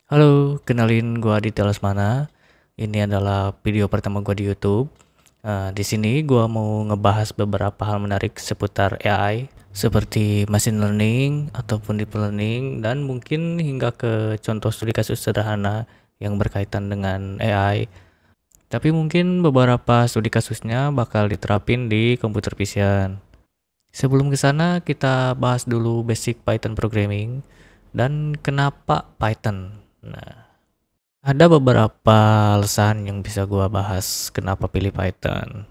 Halo, kenalin gua Aditya Lesmana. Ini adalah video pertama gua di YouTube. Di sini gua mau ngebahas beberapa hal menarik seputar AI, seperti machine learning ataupun deep learning, dan mungkin hingga ke contoh studi kasus sederhana yang berkaitan dengan AI. Tapi mungkin beberapa studi kasusnya bakal diterapin di computer vision. Sebelum ke sana, kita bahas dulu basic Python programming dan kenapa Python. Nah, ada beberapa alasan yang bisa gua bahas kenapa pilih Python.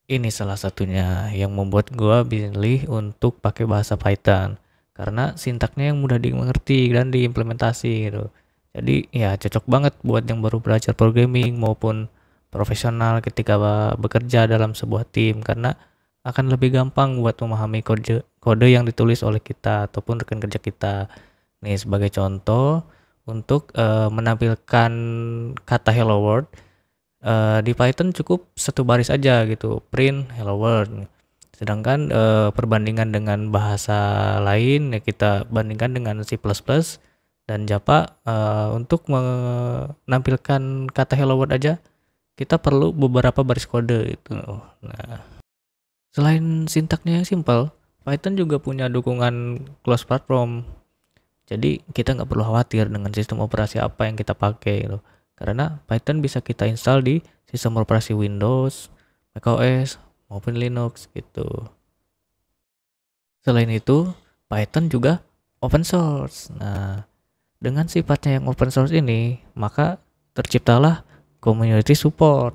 Ini salah satunya yang membuat gua pilih untuk pakai bahasa Python karena sintaknya yang mudah dimengerti dan diimplementasi gitu. Jadi ya cocok banget buat yang baru belajar programming maupun profesional ketika bekerja dalam sebuah tim karena akan lebih gampang buat memahami kode yang ditulis oleh kita ataupun rekan kerja kita. Nih sebagai contoh untuk menampilkan kata hello world di Python cukup satu baris aja gitu, print hello world. Sedangkan perbandingan dengan bahasa lain ya kita bandingkan dengan C++ dan Java, untuk menampilkan kata hello world aja kita perlu beberapa baris kode itu. Nah, selain sintaknya yang simple, Python juga punya dukungan closed platform. Jadi kita nggak perlu khawatir dengan sistem operasi apa yang kita pakai gitu. Karena Python bisa kita install di sistem operasi Windows, macOS, maupun Linux gitu. Selain itu, Python juga open source. Nah, dengan sifatnya yang open source ini, maka terciptalah community support.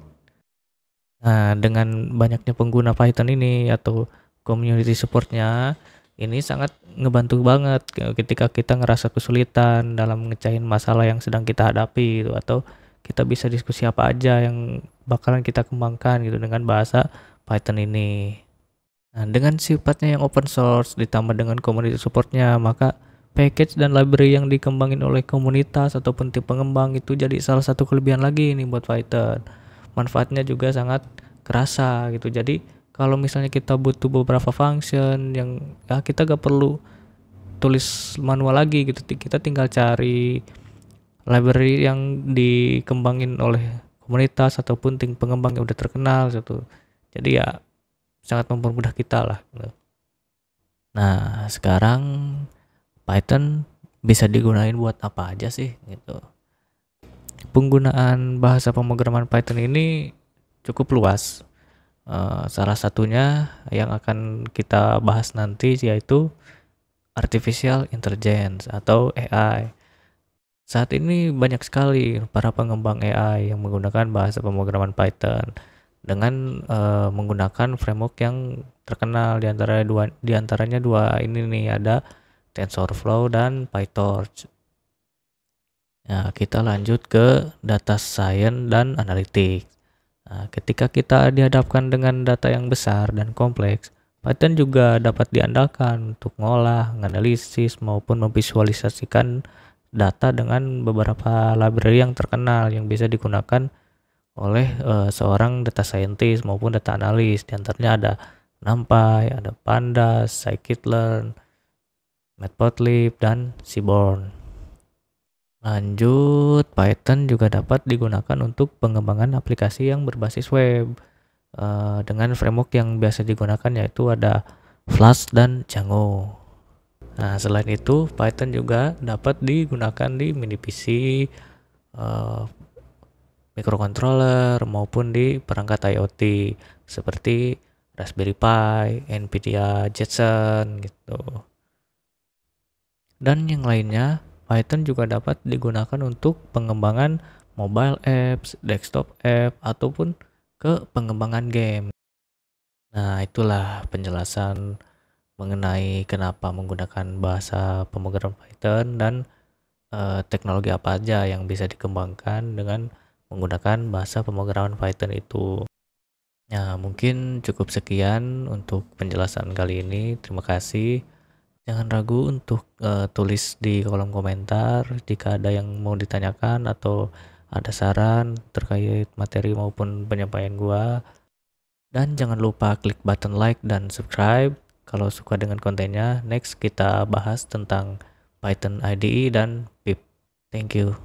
Nah, dengan banyaknya pengguna Python ini atau community supportnya, ini sangat ngebantu banget ketika kita ngerasa kesulitan dalam ngecahin masalah yang sedang kita hadapi gitu, atau kita bisa diskusi apa aja yang bakalan kita kembangkan gitu dengan bahasa Python ini. Nah, dengan sifatnya yang open source ditambah dengan community supportnya, maka package dan library yang dikembangin oleh komunitas ataupun tim pengembang itu jadi salah satu kelebihan lagi nih buat Python. Manfaatnya juga sangat kerasa gitu. Jadi kalau misalnya kita butuh beberapa function yang ya kita gak perlu tulis manual lagi gitu, kita tinggal cari library yang dikembangin oleh komunitas ataupun tim pengembang yang udah terkenal gitu. Jadi ya sangat mempermudah kita lah gitu. Nah, sekarang Python bisa digunain buat apa aja sih gitu. Penggunaan bahasa pemrograman Python ini cukup luas. Salah satunya yang akan kita bahas nanti yaitu artificial intelligence atau AI. Saat ini banyak sekali para pengembang AI yang menggunakan bahasa pemrograman Python dengan menggunakan framework yang terkenal di antaranya dua ini nih, ada TensorFlow dan PyTorch. Nah, kita lanjut ke data science dan analytics. Nah, ketika kita dihadapkan dengan data yang besar dan kompleks, Python juga dapat diandalkan untuk mengolah, menganalisis, maupun memvisualisasikan data dengan beberapa library yang terkenal yang bisa digunakan oleh seorang data scientist maupun data analis. Di antaranya ada NumPy, ada Pandas, Scikit-learn, Matplotlib, dan Seaborn. Lanjut, Python juga dapat digunakan untuk pengembangan aplikasi yang berbasis web dengan framework yang biasa digunakan yaitu ada Flask dan Django. Nah, selain itu, Python juga dapat digunakan di mini PC, microcontroller maupun di perangkat IoT seperti Raspberry Pi, Nvidia Jetson gitu. Dan yang lainnya, Python juga dapat digunakan untuk pengembangan mobile apps, desktop app, ataupun ke pengembangan game. Nah, itulah penjelasan mengenai kenapa menggunakan bahasa pemrograman Python dan teknologi apa aja yang bisa dikembangkan dengan menggunakan bahasa pemrograman Python itu. Ya, mungkin cukup sekian untuk penjelasan kali ini. Terima kasih. Jangan ragu untuk tulis di kolom komentar jika ada yang mau ditanyakan atau ada saran terkait materi maupun penyampaian gua. Dan jangan lupa klik button like dan subscribe kalau suka dengan kontennya. Next kita bahas tentang Python IDE dan pip. Thank you.